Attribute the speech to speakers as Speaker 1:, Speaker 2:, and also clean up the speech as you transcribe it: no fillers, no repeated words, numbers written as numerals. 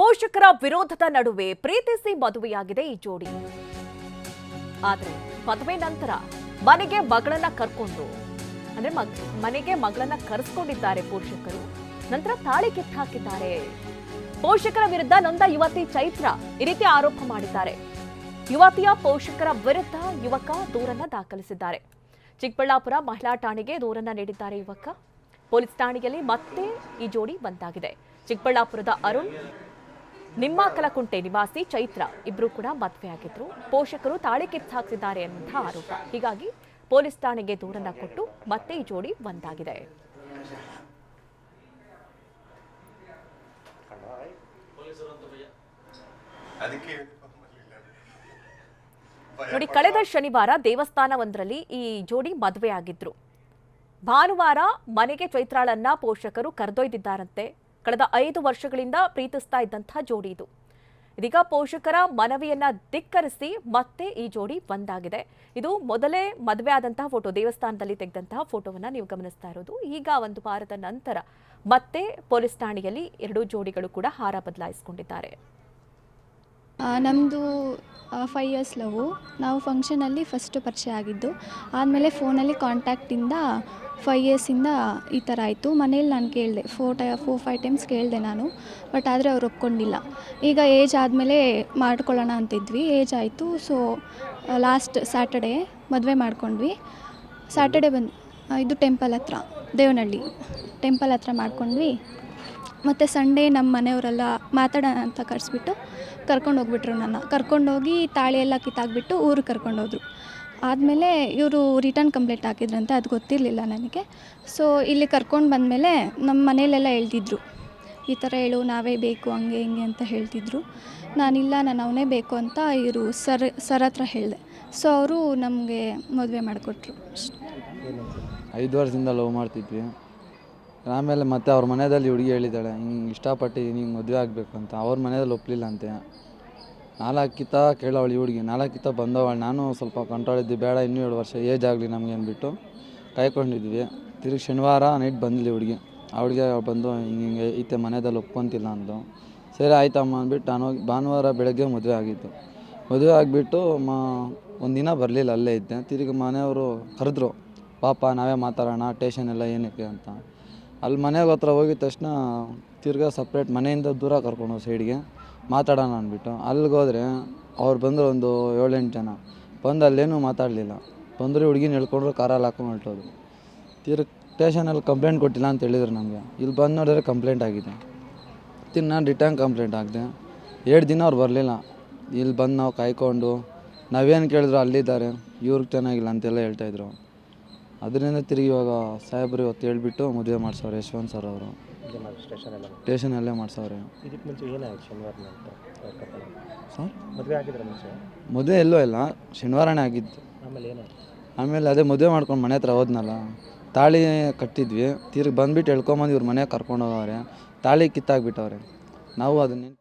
Speaker 1: ಪೋಷಕರ ವಿರೋಧದ ನಡುವೆ ಪ್ರೀತಿಸಿ ಮದುವೆಯಾಗಿದೆ ಈ ಜೋಡಿ. ಆದರೆ ಮದುವೆ ನಂತರ ಮನೆಗೆ ಮಗಳನ್ನ ಕರೆಸಿಕೊಂಡಿದ್ದಾರೆ ಪೋಷಕರು. ನಂತರ ತಾಳಿ ಕಿತ್ತು ಹಾಕಿದ್ದಾರೆ. ಪೋಷಕರ ವಿರುದ್ಧ ನೊಂದ ಯುವತಿ ಚೈತ್ರ ಈ ರೀತಿ ಆರೋಪ ಮಾಡಿದ್ದಾರೆ. ಯುವತಿಯ ಪೋಷಕರ ವಿರುದ್ಧ ಯುವಕ ದೂರನ್ನ ದಾಖಲಿಸಿದ್ದಾರೆ. ಚಿಕ್ಕಬಳ್ಳಾಪುರ ಮಹಿಳಾ ಠಾಣೆಗೆ ದೂರನ್ನ ನೀಡಿದ್ದಾರೆ ಯುವಕ. ಪೊಲೀಸ್ ಠಾಣೆಯಲ್ಲಿ ಮತ್ತೆ ಈ ಜೋಡಿ ಬಂದಾಗಿದೆ. ಚಿಕ್ಕಬಳ್ಳಾಪುರದ ಅರುಣ್, ನಿಮ್ಮಕಲಕುಂಟೆ ನಿವಾಸಿ ಚೈತ್ರ ಇಬ್ರು ಕೂಡ ಮದುವೆಯಾಗಿದ್ರು. ಪೋಷಕರು ತಾಳಿ ಕಿತ್ತು ಹಾಕಿದ್ದಾರೆ ಅನ್ನುವಂಥ ಆರೋಪ. ಹೀಗಾಗಿ ಪೊಲೀಸ್ ಠಾಣೆಗೆ ದೂರನ್ನ ಕೊಟ್ಟು ಮತ್ತೆ ಈ ಜೋಡಿ ಬಂದಾಗಿದೆ. ನೋಡಿ, ಕಳೆದ ಶನಿವಾರ ದೇವಸ್ಥಾನವೊಂದರಲ್ಲಿ ಈ ಜೋಡಿ ಮದುವೆಯಾಗಿದ್ರು. ಭಾನುವಾರ ಮನೆಗೆ ಚೈತ್ರಾಳನ್ನ ಪೋಷಕರು ಕರೆದೊಯ್ದಿದ್ದಾರಂತೆ. ಕಳೆದ 5 ವರ್ಷಗಳಿಂದ ಪ್ರೀತಿಸ್ತಾ ಇದ್ದಂತಹ ಜೋಡಿ ಇದು. ಇದೀಗ ಪೋಷಕರ ಮನವಿಯನ್ನ ಧಿಕ್ಕರಿಸಿ ಮತ್ತೆ ಈ ಜೋಡಿ ಬಂದಾಗಿದೆ. ಇದು ಮೊದಲೇ ಮದುವೆ ಆದಂತಹ ಫೋಟೋ, ದೇವಸ್ಥಾನದಲ್ಲಿ ತೆಗೆದಂತಹ ಫೋಟೋವನ್ನ ನೀವು ಗಮನಿಸ್ತಾ ಇರೋದು. ಈಗ 1 ವಾರದ ನಂತರ ಮತ್ತೆ ಪೊಲೀಸ್ ಠಾಣೆಯಲ್ಲಿ 2 ಜೋಡಿಗಳು ಕೂಡ ಹಾರ ಬದಲಾಯಿಸಿಕೊಂಡಿದ್ದಾರೆ.
Speaker 2: ನಮ್ಮದು 5 ಇಯರ್ಸ್ ಲವ್. ನಾವು ಫಂಕ್ಷನಲ್ಲಿ ಫಸ್ಟ್ ಪರಿಚಯ ಆಗಿದ್ದು. ಆದಮೇಲೆ ಫೋನಲ್ಲಿ ಕಾಂಟ್ಯಾಕ್ಟಿಂದ 5 ಇಯರ್ಸಿಂದ ಈ ಥರ ಆಯಿತು. ಮನೇಲಿ ನಾನು ಕೇಳಿದೆ, 4-5 ಟೈಮ್ಸ್ ಕೇಳಿದೆ ನಾನು. ಬಟ್ ಆದರೆ ಅವ್ರು ಒಪ್ಕೊಂಡಿಲ್ಲ. ಈಗ ಏಜ್ ಆದಮೇಲೆ ಮಾಡ್ಕೊಳ್ಳೋಣ ಅಂತಿದ್ವಿ. ಏಜ್ ಆಯಿತು. ಸೊ ಲಾಸ್ಟ್ ಸ್ಯಾಟರ್ಡೇ ಮದುವೆ ಮಾಡ್ಕೊಂಡ್ವಿ. ಸ್ಯಾಟರ್ಡೇ ಇದು ಟೆಂಪಲ್ ಹತ್ರ, ದೇವನಹಳ್ಳಿ ಟೆಂಪಲ್ ಹತ್ರ ಮಾಡ್ಕೊಂಡ್ವಿ. ಮತ್ತು ಸಂಡೇ ನಮ್ಮ ಮನೆಯವರೆಲ್ಲ ಮಾತಾಡೋಣ ಅಂತ ಕರೆಸ್ಬಿಟ್ಟು ಕರ್ಕೊಂಡೋಗ್ಬಿಟ್ರು. ಕರ್ಕೊಂಡೋಗಿ ತಾಳಿ ಎಲ್ಲ ಕಿತ್ತಾಕ್ಬಿಟ್ಟು ಊರಿಗೆ ಕರ್ಕೊಂಡೋದ್ರು. ಆದಮೇಲೆ ಇವರು ರಿಟರ್ನ್ ಕಂಪ್ಲೇಂಟ್ ಹಾಕಿದ್ರಂತೆ. ಅದು ಗೊತ್ತಿರಲಿಲ್ಲ ನನಗೆ. ಸೊ ಇಲ್ಲಿ ಕರ್ಕೊಂಡು ಬಂದಮೇಲೆ ನಮ್ಮ ಮನೇಲೆಲ್ಲ ಹೇಳ್ತಿದ್ರು, ಈ ಥರ ಹೇಳು, ನಾವೇ ಬೇಕು, ಹಂಗೆ ಹಿಂಗೆ ಅಂತ ಹೇಳ್ತಿದ್ರು. ನಾನಿಲ್ಲ, ನಾನು ಅವನೇ ಬೇಕು ಅಂತ ಇವರು ಸರ್ ಹತ್ರ ಹೇಳಿದೆ. ಸೊ ಅವರು ನಮಗೆ ಮದುವೆ ಮಾಡಿಕೊಟ್ರು.
Speaker 3: 5 ವರ್ಷದಿಂದ ಲವ್ ಮಾಡ್ತಿದ್ವಿ. ಆಮೇಲೆ ಮತ್ತೆ ಅವ್ರ ಮನೆಯಲ್ಲಿ ಹುಡುಗಿ ಹೇಳಿದ್ದಾಳೆ, ಹಿಂಗೆ ಇಷ್ಟಪಟ್ಟಿದ್ದೀನಿ, ಹಿಂಗೆ ಮದುವೆ ಆಗಬೇಕು ಅಂತ. ಅವ್ರ ಮನೆಯಲ್ಲಿ ಒಪ್ಪಲಿಲ್ಲ ಅಂತೆ. 4 ಕಿತ್ತ ಕೇಳವಳು ಹುಡುಗಿ, 4 ಕಿತ್ತ ಬಂದವಳು. ನಾನು ಸ್ವಲ್ಪ ಕಂಟ್ರೋಲ್ ಇದ್ದೆ, ಬೇಡ ಇನ್ನೂ 2 ವರ್ಷ ಏಜ್ ಆಗಲಿ ನಮಗೆ ಅಂದ್ಬಿಟ್ಟು ಕಾಯ್ಕೊಂಡಿದ್ವಿ. ತಿರುಗಿ ಶನಿವಾರ ನೈಟ್ ಬಂದಿಲ್ಲ ಹುಡುಗಿ. ಅವಳಿಗೆ ಬಂದು ಹಿಂಗೆ ಐತೆ ಮನೆಯಲ್ಲಿ ಒಪ್ಕೊಂತಿಲ್ಲ ಅಂದು. ಸರಿ ಆಯ್ತಮ್ಮ ಅಂದ್ಬಿಟ್ಟು ನಾನು ಹೋಗಿ ಭಾನುವಾರ ಬೆಳಗ್ಗೆ ಮದುವೆ ಆಗಿತ್ತು. ಮದುವೆ ಆಗಿಬಿಟ್ಟು ಒಂದು ದಿನ ಬರಲಿಲ್ಲ, ಅಲ್ಲೇ ಇದ್ದೆ. ತಿರುಗಿ ಮನೆಯವರು ಕರೆದ್ರು, ಪಾಪ ನಾವೇ ಮಾತಾಡೋಣ, ಟೇಷನ್ ಎಲ್ಲ ಏನಕ್ಕೆ ಅಂತ. ಅಲ್ಲಿ ಮನೆಗೆ ಹತ್ರ ಹೋಗಿದ ತಕ್ಷಣ ತಿರ್ಗಾ ಸಪ್ರೇಟ್ ಮನೆಯಿಂದ ದೂರ ಕರ್ಕೊಂಡು ಸೈಡ್ಗೆ ಮಾತಾಡೋಣ ಅಂದ್ಬಿಟ್ಟು ಅಲ್ಲಿಗೆ ಹೋದರೆ ಅವ್ರು ಬಂದರು. ಒಂದು 7-8 ಜನ ಬಂದು ಅಲ್ಲೇನೂ ಮಾತಾಡಲಿಲ್ಲ. ಬಂದರೆ ಹುಡುಗಿನ ಹೇಳ್ಕೊಂಡ್ರು, ಕಾರಲ್ಲಿ ಹಾಕೊಂಡು ಹೊರಟೋದು. ತಿರ್ಗಿ ಸ್ಟೇಷನಲ್ಲಿ ಕಂಪ್ಲೇಂಟ್ ಕೊಟ್ಟಿಲ್ಲ ಅಂತ ಹೇಳಿದ್ರು ನಮಗೆ. ಇಲ್ಲಿ ಬಂದು ನೋಡಿದ್ರೆ ಕಂಪ್ಲೇಂಟ್ ಆಗಿದೆ. ನಾನು ರಿಟರ್ನ್ ಕಂಪ್ಲೇಂಟ್ ಹಾಕಿದೆ. 2 ದಿನ ಅವ್ರು ಬರಲಿಲ್ಲ. ಇಲ್ಲಿ ಬಂದು ನಾವು ಕಾಯ್ಕೊಂಡು ನಾವೇನು ಕೇಳಿದ್ರು ಅಲ್ಲಿದ್ದಾರೆ, ಇವ್ರಿಗೆ ಚೆನ್ನಾಗಿಲ್ಲ ಅಂತೆಲ್ಲ ಹೇಳ್ತಾಯಿದ್ರು. ಅದರಿಂದ ತಿರುಗಿ ಇವಾಗ ಸಾಹೇಬ್ರು ಇವತ್ತು ಹೇಳ್ಬಿಟ್ಟು ಮದುವೆ ಮಾಡ್ಸವ್ರೆ. ಯಶವಂತ್ ಸರ್ ಅವರು ಸ್ಟೇಷನಲ್ಲೇ ಮಾಡ್ಸವ್ರೆ. ಸರ್ ಮದುವೆ ಎಲ್ಲೋ ಇಲ್ಲ, ಶನಿವಾರನೇ ಆಗಿದ್ದು. ಆಮೇಲೆ ಅದೇ ಮದುವೆ ಮಾಡ್ಕೊಂಡು ಮನೆ ಹತ್ರ ಹೋದ್ನಲ್ಲ, ತಾಳಿ ಕಟ್ಟಿದ್ವಿ. ತಿರ್ಗಿ ಬಂದುಬಿಟ್ಟು ಹೇಳ್ಕೊಂಬಂದು ಇವ್ರ ಮನೆಗೆ ಕರ್ಕೊಂಡು ಹೋಗವ್ರೆ. ತಾಳಿ ಕಿತ್ತಾಕ್ಬಿಟ್ಟವ್ರೆ. ನಾವು ಅದನ್ನೇನು